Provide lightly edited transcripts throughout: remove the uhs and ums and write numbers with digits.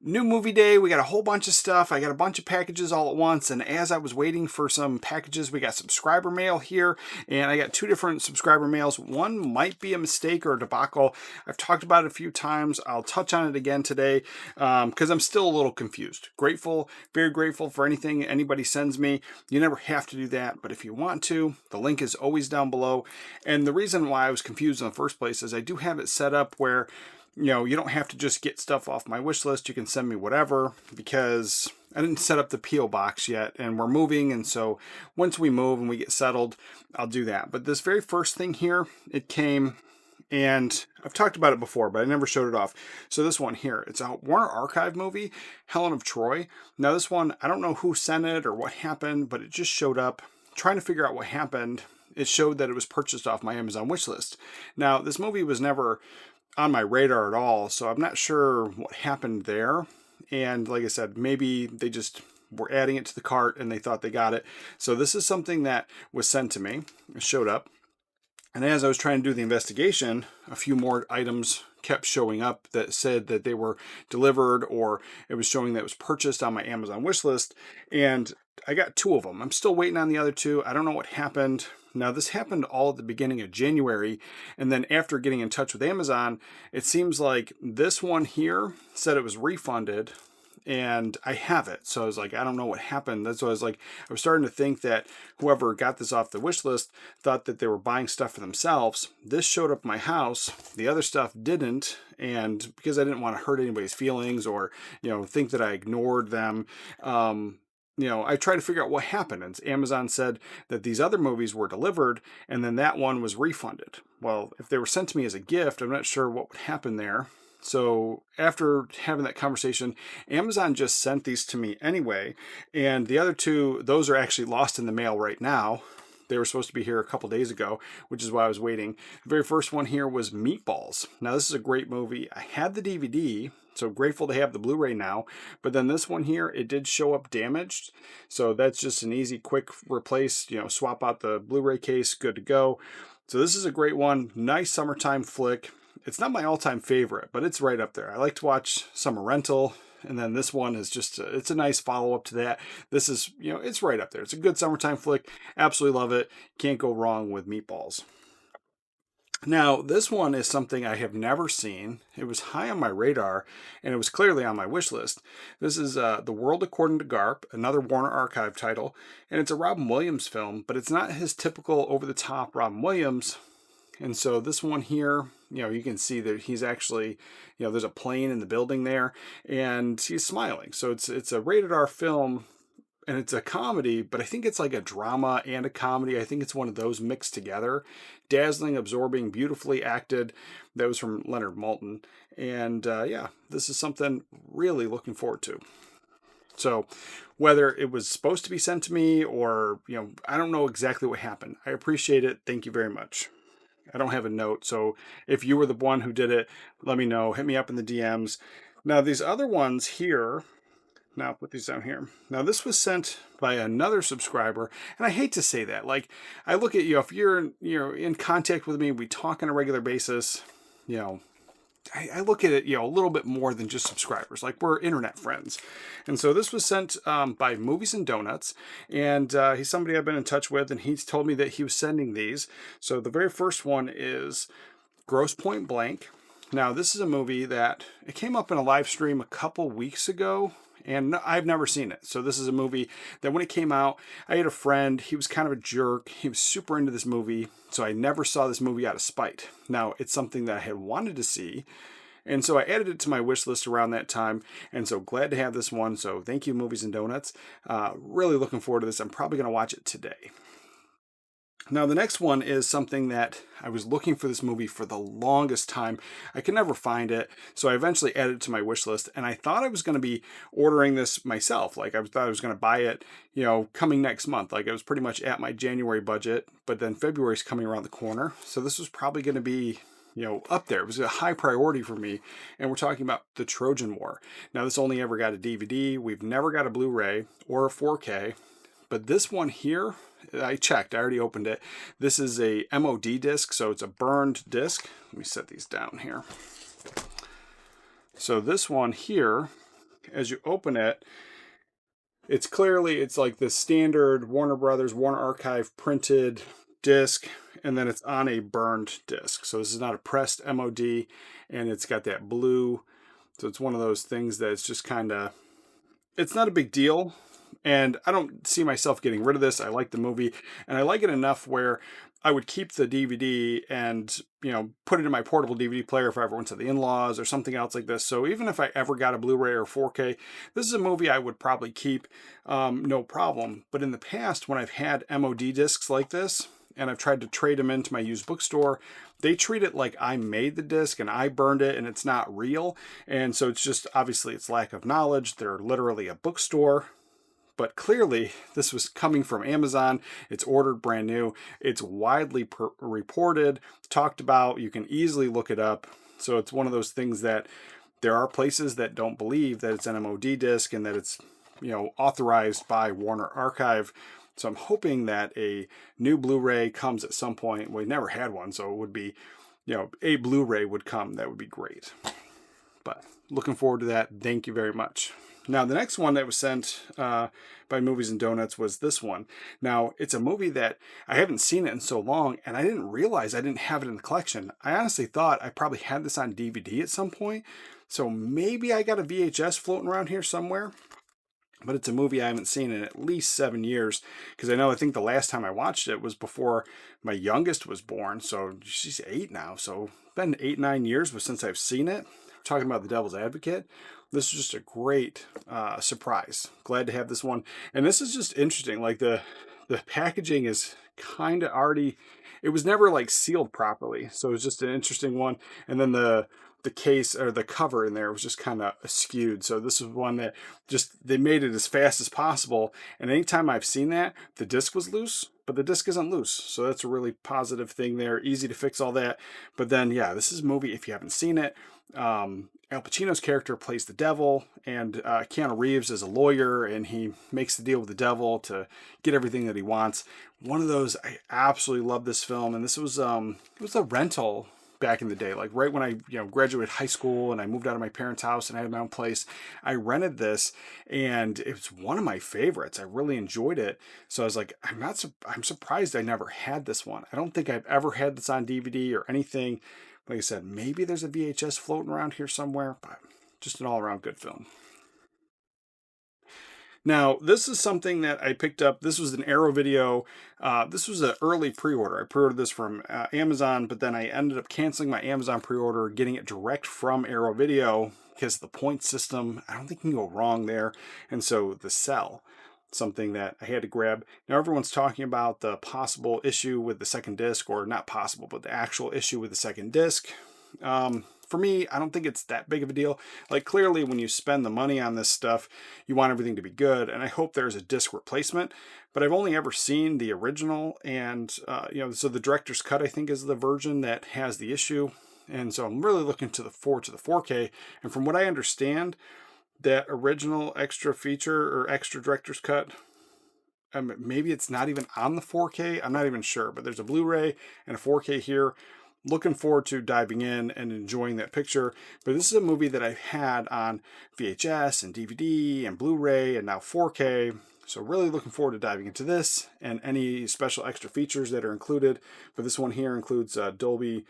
New movie day, we got a whole bunch of stuff. I got a bunch of packages all at once, and as I was waiting for some packages, we got subscriber mail here, and I got two different subscriber mails. One might be a mistake or a debacle. I've talked about it a few times. I'll touch on it again today because I'm still a little confused. Grateful, very grateful for anything anybody sends me. You never have to do that, but if you want to, the link is always down below. And the reason why I was confused in the first place is I do have it set up where you don't have to just get stuff off my wish list. You can send me whatever, because I didn't set up the P.O. box yet and we're moving. And so once we move and we get settled, I'll do that. But this very first thing here, it came, and I've talked about it before, but I never showed it off. So this one here, it's a Warner Archive movie, Helen of Troy. Now this one, I don't know who sent it or what happened, but it just showed up. Trying to figure out what happened, it showed that it was purchased off my Amazon wish list. Now this movie was never on my radar at all, so I'm not sure what happened there. And like I said, maybe they just were adding it to the cart and they thought they got it. So this is something that was sent to me. It showed up, and as I was trying to do the investigation, a few more items kept showing up that said that they were delivered, or it was showing that it was purchased on my Amazon wish list. And I got two of them. I'm still waiting on the other two. I don't know what happened. Now, this happened all at the beginning of January, and then after getting in touch with Amazon, it seems like this one here said it was refunded, and I have it. So I was like, I don't know what happened. That's why I was starting to think that whoever got this off the wish list thought that they were buying stuff for themselves. This showed up at my house. The other stuff didn't, and because I didn't want to hurt anybody's feelings or, think that I ignored them, I tried to figure out what happened, and Amazon said that these other movies were delivered and then that one was refunded. Well, if they were sent to me as a gift, I'm not sure what would happen there. So after having that conversation, Amazon just sent these to me anyway. And the other two, those are actually lost in the mail right now. They were supposed to be here a couple days ago, which is why I was waiting. The very first one here was Meatballs. Now, this is a great movie. I had the DVD, so grateful to have the Blu-ray now. But then this one here, it did show up damaged. So that's just an easy, quick replace, swap out the Blu-ray case, good to go. So this is a great one. Nice summertime flick. It's not my all-time favorite, but it's right up there. I like to watch Summer Rental. And then this one is just, it's a nice follow-up to that. This is, it's right up there. It's a good summertime flick. Absolutely love it. Can't go wrong with Meatballs. Now, this one is something I have never seen. It was high on my radar, and it was clearly on my wish list. This is The World According to Garp, another Warner Archive title, and it's a Robin Williams film, but it's not his typical over-the-top Robin Williams. And so this one here, you can see that he's actually, there's a plane in the building there, and he's smiling. So it's a rated R film, and it's a comedy, but I think it's like a drama and a comedy. I think it's one of those mixed together. Dazzling, absorbing, beautifully acted. That was from Leonard Maltin. And this is something really looking forward to. So whether it was supposed to be sent to me or, I don't know exactly what happened. I appreciate it. Thank you very much. I don't have a note, so if you were the one who did it, let me know. Hit me up in the DMs. Now, these other ones here, now put these down here. Now, this was sent by another subscriber, and I hate to say that. Like, I look at you, if you're in contact with me, we talk on a regular basis, I look at it, a little bit more than just subscribers. Like, we're internet friends. And so this was sent by Movies and Donuts. And he's somebody I've been in touch with, and he's told me that he was sending these. So the very first one is Gross Point Blank. Now, this is a movie that it came up in a live stream a couple weeks ago, and I've never seen it. So this is a movie that when it came out, I had a friend. He was kind of a jerk. He was super into this movie. So I never saw this movie out of spite. Now, it's something that I had wanted to see. And so I added it to my wish list around that time. And so glad to have this one. So thank you, Movies and Donuts. Really looking forward to this. I'm probably going to watch it today. Now, the next one is something that I was looking for this movie for the longest time. I could never find it, so I eventually added it to my wish list, and I thought I was going to be ordering this myself. Like, I thought I was going to buy it, coming next month. Like, I was pretty much at my January budget, but then February's coming around the corner, so this was probably going to be up there. It was a high priority for me, and we're talking about the Trojan War. Now, this only ever got a DVD. We've never got a Blu-ray or a 4K, but this one here, I checked. I already opened it. This is a MOD disc, so it's a burned disc. Let me set these down here. So this one here as you open it, it's like the standard Warner Brothers, Warner Archive printed disc, and then it's on a burned disc. So this is not a pressed MOD, and it's got that blue. So it's one of those things that it's just kind of, it's not a big deal. And I don't see myself getting rid of this. I like the movie, and I like it enough where I would keep the DVD and, put it in my portable DVD player if I ever went to the in-laws or something else like this. So even if I ever got a Blu-ray or 4K, this is a movie I would probably keep, no problem. But in the past, when I've had MOD discs like this, and I've tried to trade them into my used bookstore, they treat it like I made the disc and I burned it and it's not real. And so it's just, obviously it's lack of knowledge. They're literally a bookstore. But clearly, this was coming from Amazon. It's ordered brand new. It's widely reported, talked about. You can easily look it up. So it's one of those things that there are places that don't believe that it's an MOD disc and that it's, authorized by Warner Archive. So I'm hoping that a new Blu-ray comes at some point. We never had one, so it would be, a Blu-ray would come. That would be great. But looking forward to that. Thank you very much. Now, the next one that was sent by Movies and Donuts was this one. Now, it's a movie that I haven't seen it in so long, and I didn't realize I didn't have it in the collection. I honestly thought I probably had this on DVD at some point, so maybe I got a VHS floating around here somewhere. But it's a movie I haven't seen in at least 7 years, because I think the last time I watched it was before my youngest was born, so she's 8 now, so it's been 8, 9 years since I've seen it. We're talking about The Devil's Advocate. This is just a great surprise. Glad to have this one. And this is just interesting. Like the packaging is kind of already, it was never like sealed properly. So it's just an interesting one. And then the case or the cover in there was just kind of skewed. So this is one that just, they made it as fast as possible. And anytime I've seen that, the disc was loose, but the disc isn't loose. So that's a really positive thing there. Easy to fix all that. But then, yeah, this is a movie, if you haven't seen it, Al Pacino's character plays the devil, and Keanu Reeves is a lawyer, and he makes the deal with the devil to get everything that he wants. One of those, I absolutely love this film, and this was it was a rental back in the day, like right when I graduated high school and I moved out of my parents' house and I had my own place. I rented this, and it was one of my favorites. I really enjoyed it, so I was like, I'm surprised I never had this one. I don't think I've ever had this on DVD or anything. Like I said, maybe there's a VHS floating around here somewhere, but just an all-around good film. Now, this is something that I picked up. This was an Arrow Video. This was an early pre-order. I pre-ordered this from Amazon, but then I ended up canceling my Amazon pre-order, getting it direct from Arrow Video because of the point system. I don't think you can go wrong there. And so the Cell, something that I had to grab. Now everyone's talking about the possible issue with the second disc, or not possible, but the actual issue with the second disc. For me, I don't think it's that big of a deal. Like, clearly when you spend the money on this stuff, you want everything to be good, and I hope there's a disc replacement, but I've only ever seen the original, and so the director's cut, I think, is the version that has the issue, and so I'm really looking forward to the 4K, and from what I understand, that original extra feature or extra director's cut, maybe it's not even on the 4K, I'm not even sure, but there's a Blu-ray and a 4K here. Looking forward to diving in and enjoying that picture. But this is a movie that I've had on VHS and DVD and Blu-ray and now 4K. So really looking forward to diving into this and any special extra features that are included. But this one here includes Dolby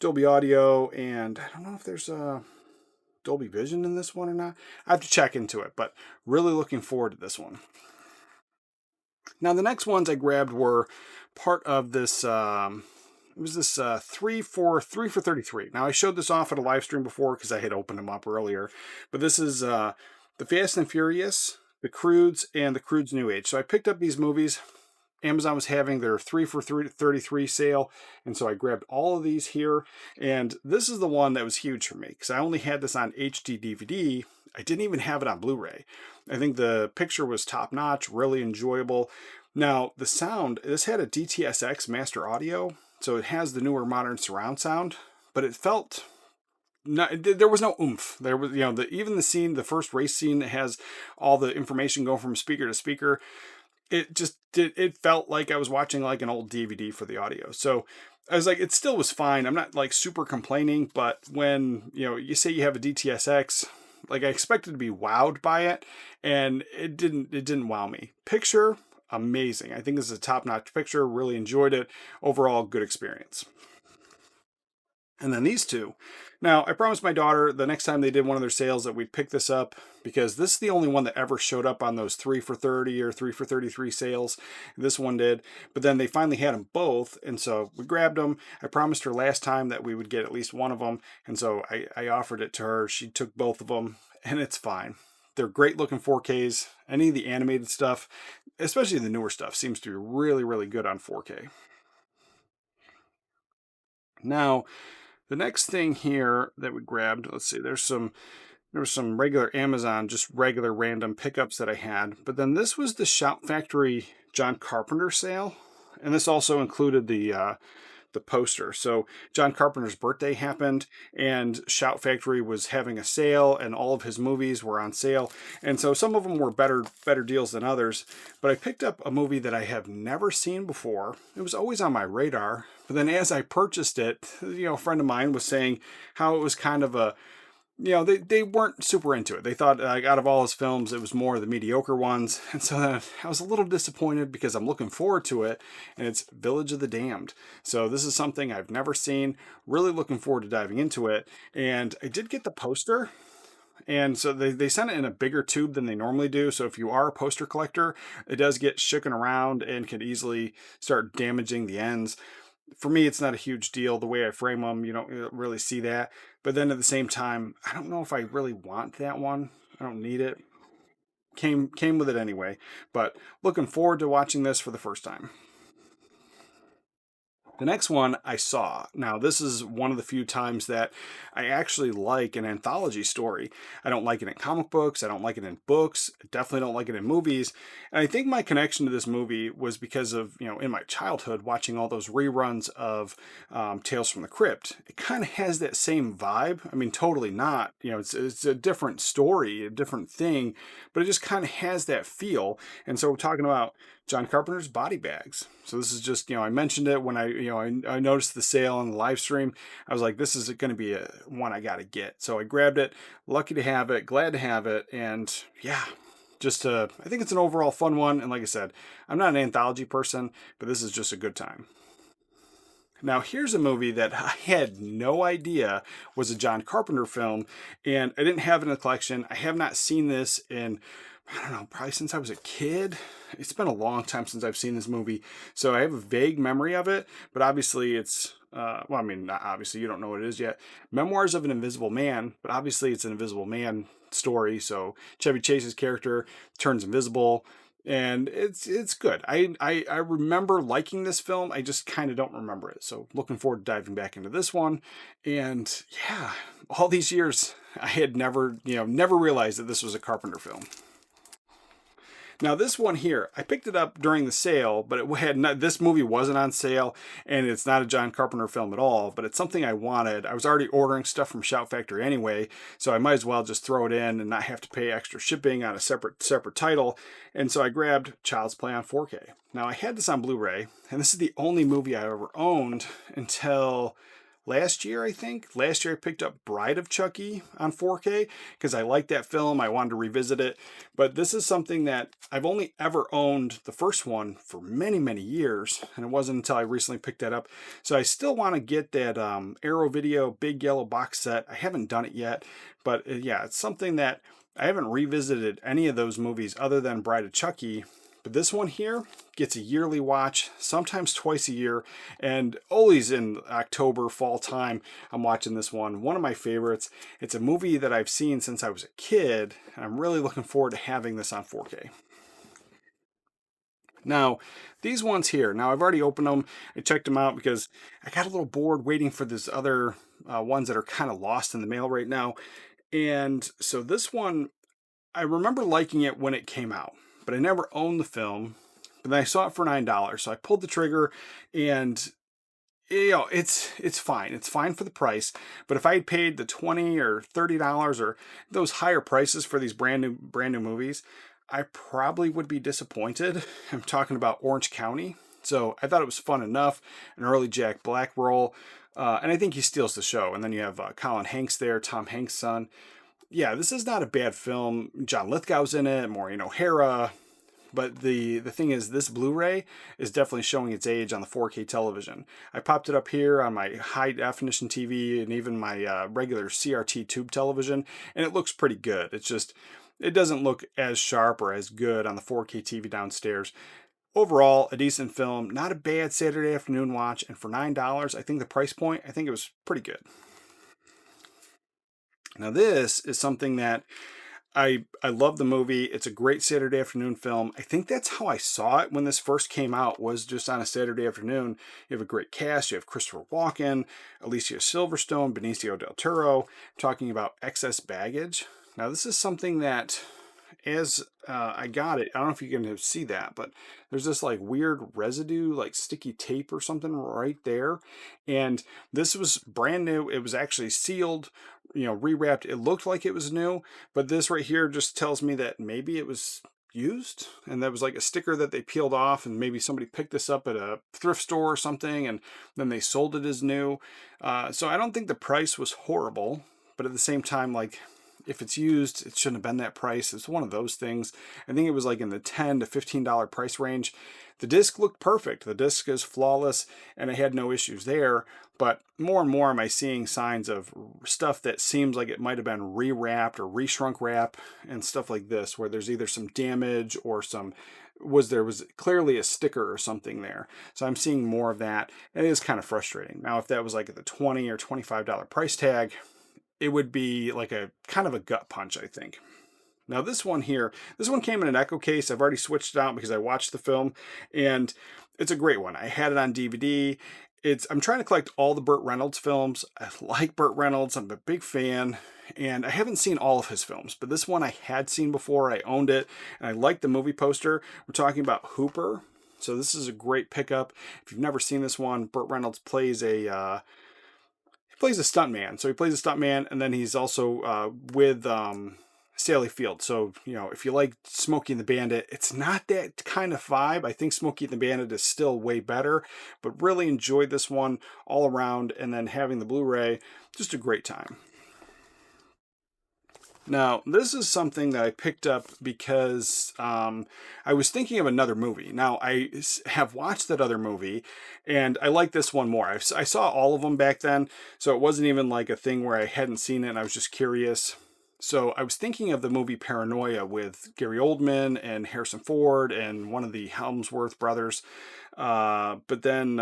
Audio, and I don't know if there's Dolby Vision in this one or not. I have to check into it, but really looking forward to this one. Now the next ones I grabbed were part of this. It was this 3 for 33. Now, I showed this off at a live stream before because I had opened them up earlier. But this is The Fast and Furious, The Croods, and The Croods New Age. So I picked up these movies. Amazon was having their 3 for 33 sale. And so I grabbed all of these here. And this is the one that was huge for me because I only had this on HD DVD. I didn't even have it on Blu-ray. I think the picture was top-notch, really enjoyable. Now, the sound, this had a DTSX master audio. So it has the newer modern surround sound, but it felt there was no oomph. There was, even the scene, the first race scene that has all the information going from speaker to speaker, it felt like I was watching like an old DVD for the audio. So I was like, it still was fine. I'm not like super complaining, but when, you say you have a DTSX, Like I expected to be wowed by it, and it didn't wow me. Picture, amazing. I think this is a top-notch picture. Really enjoyed it. Overall, good experience. And then these two. Now, I promised my daughter the next time they did one of their sales that we'd pick this up because this is the only one that ever showed up on those 3 for 30 or 3 for 33 sales. This one did. But then they finally had them both. And so we grabbed them. I promised her last time that we would get at least one of them. And so I offered it to her. She took both of them, and it's fine. They're great looking 4Ks. Any of the animated stuff, especially the newer stuff, seems to be really, really good on 4K. Now, the next thing here that we grabbed, let's see, there was some regular Amazon, just regular random pickups that I had. But then this was the Shout Factory John Carpenter sale. And this also included the poster. So John Carpenter's birthday happened, and Shout Factory was having a sale, and all of his movies were on sale. And so some of them were better deals than others. But I picked up a movie that I have never seen before. It was always on my radar. But then as I purchased it, a friend of mine was saying how it was kind of a they weren't super into it. They thought like out of all his films, it was more the mediocre ones. And so then I was a little disappointed because I'm looking forward to it, and it's Village of the Damned. So this is something I've never seen. Really looking forward to diving into it. And I did get the poster. And so they sent it in a bigger tube than they normally do. So if you are a poster collector, it does get shooken around and can easily start damaging the ends. For me, it's not a huge deal. The way I frame them, you don't really see that. But then at the same time, I don't know if I really want that one. I don't need it. Came with it anyway. But looking forward to watching this for the first time. The next one I saw. Now, this is one of the few times that I actually like an anthology story. I don't like it in comic books. I don't like it in books. I definitely don't like it in movies. And I think my connection to this movie was because of, in my childhood, watching all those reruns of Tales from the Crypt. It kind of has that same vibe. I mean, totally not. It's a different story, a different thing, but it just kind of has that feel. And so we're talking about John Carpenter's Body Bags. So this is just, I mentioned it when I noticed the sale on the live stream. I was like, this is going to be a one I got to get. So I grabbed it, lucky to have it, glad to have it. And yeah, I think it's an overall fun one. And like I said, I'm not an anthology person, but this is just a good time. Now, here's a movie that I had no idea was a John Carpenter film, and I didn't have it in the collection. I have not seen this in, I don't know, probably since I was a kid. It's been a long time since I've seen this movie, so I have a vague memory of it, but obviously it's, not obviously, you don't know what it is yet. Memoirs of an Invisible Man, but obviously it's an Invisible Man story, so Chevy Chase's character turns invisible, and it's good. I remember liking this film. I just kind of don't remember it. So looking forward to diving back into this one. And yeah, all these years I had never realized that this was a Carpenter film. Now this one here, I picked it up during the sale, but this movie wasn't on sale, and it's not a John Carpenter film at all, but it's something I wanted. I was already ordering stuff from Shout Factory anyway, so I might as well just throw it in and not have to pay extra shipping on a separate title. And so I grabbed Child's Play on 4K. Now I had this on Blu-ray, and this is the only movie I ever owned until last year, I think. Last year I picked up Bride of Chucky on 4K because I liked that film. I wanted to revisit it. But this is something that I've only ever owned the first one for many, many years. And it wasn't until I recently picked that up. So I still want to get that Arrow Video big yellow box set. I haven't done it yet. But yeah, it's something that I haven't revisited any of those movies other than Bride of Chucky. But this one here gets a yearly watch, sometimes twice a year, and always in October, fall time, I'm watching this one. One of my favorites. It's a movie that I've seen since I was a kid, and I'm really looking forward to having this on 4K. Now, these ones here, now I've already opened them. I checked them out because I got a little bored waiting for these other ones that are kind of lost in the mail right now. And so this one, I remember liking it when it came out, but I never owned the film. But then I saw it for $9, so I pulled the trigger, and it's fine. It's fine for the price. But if I had paid the $20 or $30 or those higher prices for these brand new movies, I probably would be disappointed. I'm talking about Orange County. So I thought it was fun enough, an early Jack Black role, and I think he steals the show. And then you have Colin Hanks there, Tom Hanks' son. yeah, this is not a bad film. John Lithgow's in it, Maureen O'Hara. But the thing is, this Blu-ray is definitely showing its age on the 4K television. I popped it up here on my high definition TV and even my regular CRT tube television, and it looks pretty good. It's just, it doesn't look as sharp or as good on the 4K TV downstairs. Overall, a decent film, not a bad Saturday afternoon watch, and for $9, I think the price point, I think it was pretty good. Now this is something that I love the movie. It's a great Saturday afternoon film. I think that's how I saw it when this first came out, was just on a Saturday afternoon. You have a great cast. You have Christopher Walken, Alicia Silverstone, Benicio del Toro, talking about excess baggage. Now this is something that, as I got it, I don't know if you can see that, but there's this like weird residue, like sticky tape or something right there. And this was brand new. It was actually sealed, rewrapped. It looked like it was new, but this right here just tells me that maybe it was used, and that was like a sticker that they peeled off, and maybe somebody picked this up at a thrift store or something, and then they sold it as new. So I don't think the price was horrible, but at the same time, like, if it's used, it shouldn't have been that price. It's one of those things. I think it was like in the $10 to $15 price range. The disc looked perfect. The disc is flawless, and I had no issues there. But more and more am I seeing signs of stuff that seems like it might have been rewrapped or reshrunk wrap and stuff like this, where there's either some damage or there was clearly a sticker or something there. So I'm seeing more of that. And it is kind of frustrating. Now, if that was like at the $20 or $25 price tag, it would be like a kind of a gut punch, I think. Now this one here, this one came in an Echo case. I've already switched it out because I watched the film, and it's a great one. I had it on DVD. I'm trying to collect all the Burt Reynolds films. I like Burt Reynolds. I'm a big fan, and I haven't seen all of his films, but this one I had seen before. I owned it, and I liked the movie poster. We're talking about Hooper. So this is a great pickup. If you've never seen this one, Burt Reynolds plays a stuntman. So he plays a stuntman, and then he's also with Sally Field. So, if you like Smokey and the Bandit, it's not that kind of vibe. I think Smokey and the Bandit is still way better, but really enjoyed this one all around. And then having the Blu-ray, just a great time. Now, this is something that I picked up because I was thinking of another movie. Now, have watched that other movie, and I like this one more. I saw all of them back then, so it wasn't even like a thing where I hadn't seen it and I was just curious. So I was thinking of the movie Paranoia with Gary Oldman and Harrison Ford and one of the Helmsworth brothers. But then,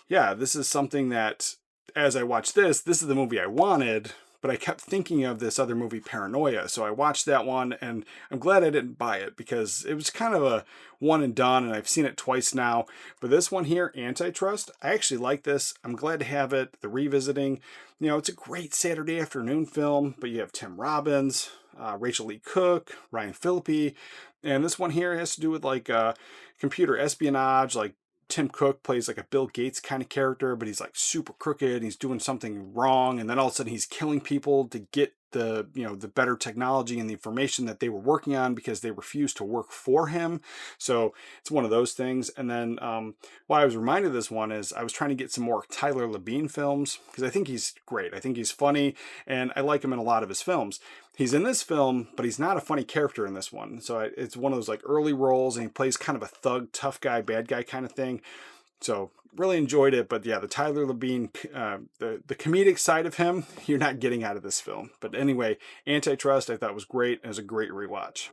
yeah, this is something that, as I watched this is the movie I wanted, but I kept thinking of this other movie, Paranoia. So I watched that one, and I'm glad I didn't buy it because it was kind of a one and done, and I've seen it twice now. But this one here, Antitrust, I actually like this. I'm glad to have it. The revisiting, it's a great Saturday afternoon film, but you have Tim Robbins, Rachel Lee Cook, Ryan Phillippe, and this one here has to do with like computer espionage, like Tim Cook plays like a Bill Gates kind of character, but he's like super crooked. And he's doing something wrong, and then all of a sudden he's killing people to get the better technology and the information that they were working on because they refused to work for him. So it's one of those things. And then why I was reminded of this one is I was trying to get some more Tyler Labine films because I think he's great. I think he's funny, and I like him in a lot of his films. He's in this film, but he's not a funny character in this one. So it's one of those like early roles, and he plays kind of a thug, tough guy, bad guy kind of thing. So really enjoyed it. But yeah, the Tyler Labine, the comedic side of him, you're not getting out of this film. But anyway, Antitrust I thought was great. It was a great rewatch.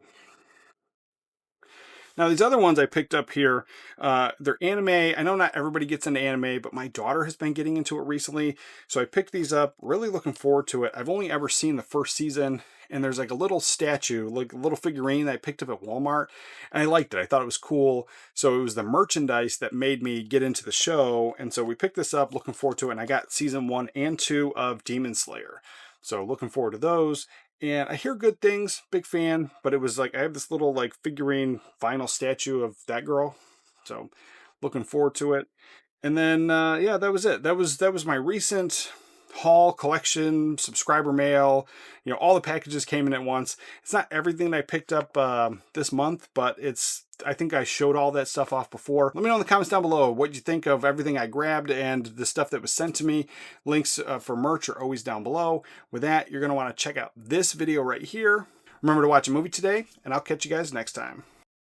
Now, these other ones I picked up here, they're anime. I know not everybody gets into anime, but my daughter has been getting into it recently. So I picked these up, really looking forward to it. I've only ever seen the first season, and there's like a little statue, like a little figurine that I picked up at Walmart, and I liked it. I thought it was cool. So it was the merchandise that made me get into the show. And so we picked this up, looking forward to it, and I got season 1 and 2 of Demon Slayer. So looking forward to those. And I hear good things, big fan, but it was like I have this little like figurine vinyl statue of that girl. So looking forward to it. And then yeah, that was it. That was my recent haul, collection, subscriber mail, you know, all the packages came in at once. It's not everything that I picked up this month, but I think I showed all that stuff off before. Let me know in the comments down below what you think of everything I grabbed and the stuff that was sent to me. Links for merch are always down below. With that, you're going to want to check out this video right here. Remember to watch a movie today, and I'll catch you guys next time.